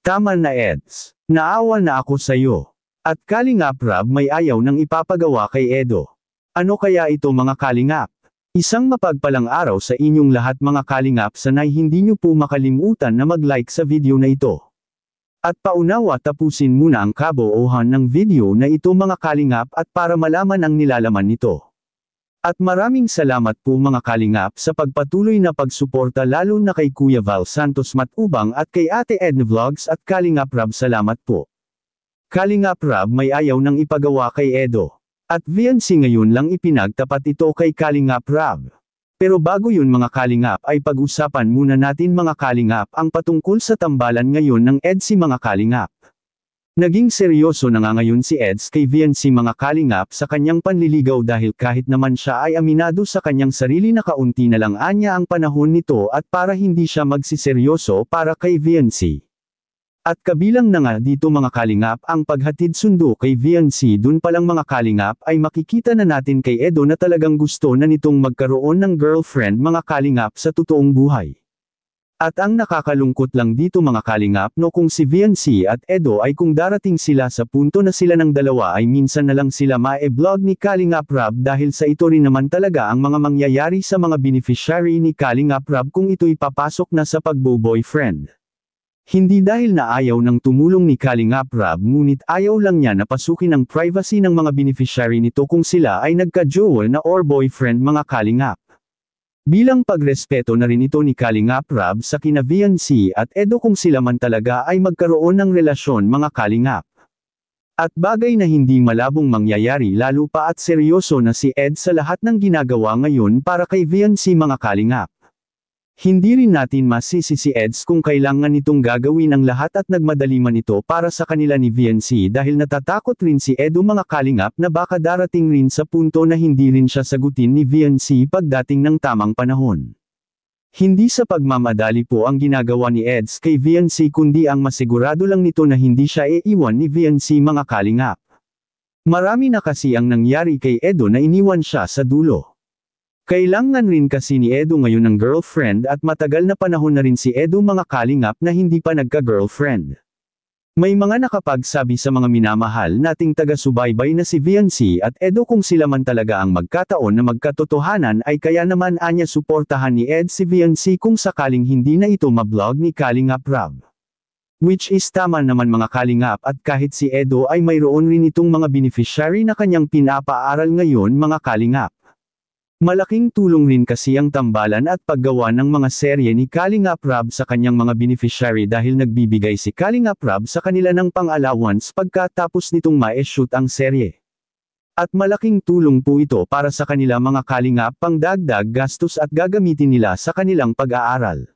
Tama na Eds. Naawa na ako sa'yo. At Kalingap Rab may ayaw nang ipapagawa kay Edo. Ano kaya ito mga Kalingap? Isang mapagpalang araw sa inyong lahat mga Kalingap, sanay hindi nyo po makalimutan na mag-like sa video na ito. At paunawa tapusin muna ang kabuuhan ng video na ito mga Kalingap at para malaman ang nilalaman nito. At maraming salamat po mga Kalingap sa pagpatuloy na pagsuporta lalo na kay Kuya Val Santos Matubang at kay Ate Edna Vlogs at Kalingap Rab, salamat po. Kalingap Rab may ayaw nang ipagawa kay Edo. At VNC ngayon lang ipinagtapat ito kay Kalingap Rab. Pero bago yun mga Kalingap ay pag-usapan muna natin mga Kalingap ang patungkol sa tambalan ngayon ng EDC mga Kalingap. Naging seryoso na nga ngayon si Eds kay VNC mga Kalingap sa kanyang panliligaw dahil kahit naman siya ay aminado sa kanyang sarili na kaunti na lang anya ang panahon nito at para hindi siya magsiseryoso para kay VNC. At kabilang na nga dito mga Kalingap ang paghatid sundo kay VNC. Dun palang mga Kalingap ay makikita na natin kay Edo na talagang gusto na nitong magkaroon ng girlfriend mga Kalingap sa totoong buhay. At ang nakakalungkot lang dito mga Kalingap no kung si VNC at Edo ay kung darating sila sa punto na sila ng dalawa ay minsan na lang sila ma-e-vlog ni Kalingap Rab dahil sa ito rin naman talaga ang mga mangyayari sa mga beneficiary ni Kalingap Rab kung ito'y papasok na sa pagbo-boyfriend. Hindi dahil na ayaw ng tumulong ni Kalingap Rab ngunit ayaw lang niya na pasukin ang privacy ng mga beneficiary nito kung sila ay nagka-jowa na or boyfriend mga Kalingap. Bilang pagrespeto na rin ito ni Kalingap Rab sa kina VNC at Edo kung sila man talaga ay magkaroon ng relasyon mga Kalingap. At bagay na hindi malabong mangyayari lalo pa at seryoso na si Ed sa lahat ng ginagawa ngayon para kay VNC mga Kalingap. Hindi rin natin masisi si Eds kung kailangan nitong gagawin ang lahat at nagmadali man ito para sa kanila ni VNC dahil natatakot rin si Edo mga Kalingap na baka darating rin sa punto na hindi rin siya sagutin ni VNC pagdating ng tamang panahon. Hindi sa pagmamadali po ang ginagawa ni Eds kay VNC kundi ang masigurado lang nito na hindi siya iiwan ni VNC mga Kalingap. Marami na kasi ang nangyari kay Edo na iniwan siya sa dulo. Kailangan rin kasi ni Edo ngayon ng girlfriend at matagal na panahon na rin si Edo mga Kalingap na hindi pa nagka-girlfriend. May mga nakapagsabi sa mga minamahal nating taga-subaybay na si VNC at Edo kung sila man talaga ang magkataon na magkatotohanan ay kaya naman anya suportahan ni Ed si VNC kung sakaling hindi na ito mablog ni Kalingap Rab. Which is tama naman mga Kalingap at kahit si Edo ay mayroon rin itong mga beneficiary na kanyang pinapaaral ngayon mga Kalingap. Malaking tulong rin kasi ang tambalan at paggawa ng mga serye ni Kalingap Rab sa kanyang mga beneficiary dahil nagbibigay si Kalingap Rab sa kanila ng pang-allowance pagkatapos nitong ma-shoot ang serye. At malaking tulong po ito para sa kanila mga Kalingap pang dagdag gastos at gagamitin nila sa kanilang pag-aaral.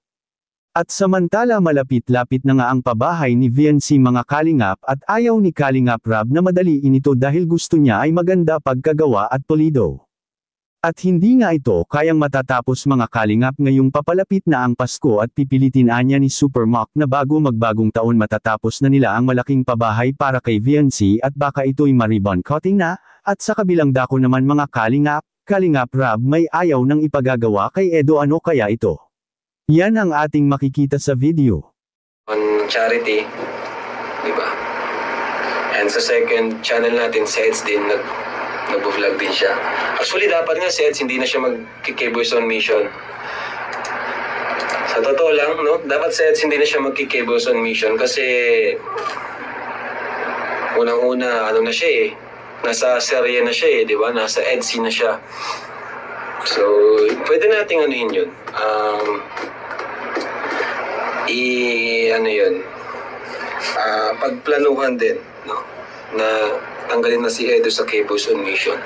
At samantala malapit-lapit na nga ang pabahay ni VNC mga Kalingap at ayaw ni Kalingap Rab na madaliin ito dahil gusto niya ay maganda pagkagawa at pulido. At hindi nga ito kayang matatapos mga Kalingap ngayong papalapit na ang Pasko at pipilitin anya ni Super Mock na bago magbagong taon matatapos na nila ang malaking pabahay para kay VNC at baka ito'y ma-ribbon cutting na, at sa kabilang dako naman mga Kalingap Rab may ayaw nang ipagagawa kay Edo. Ano kaya ito? Yan ang ating makikita sa video. On charity, di ba? And sa second channel natin, si Eds din nag-vlog din siya. Actually, dapat nga si Eds hindi na siya mag-K-Boys on Mission. Sa totoo lang, no? Dapat si Eds hindi na siya mag-K-Boys on Mission kasi unang-una, ano na siya eh. Nasa serye na siya eh, di ba? Nasa EDC na siya. So, pwede nating anuhin yun. Pagplanuhan din, no? Na tanggalin na si Edo sa K-Boys on Mission.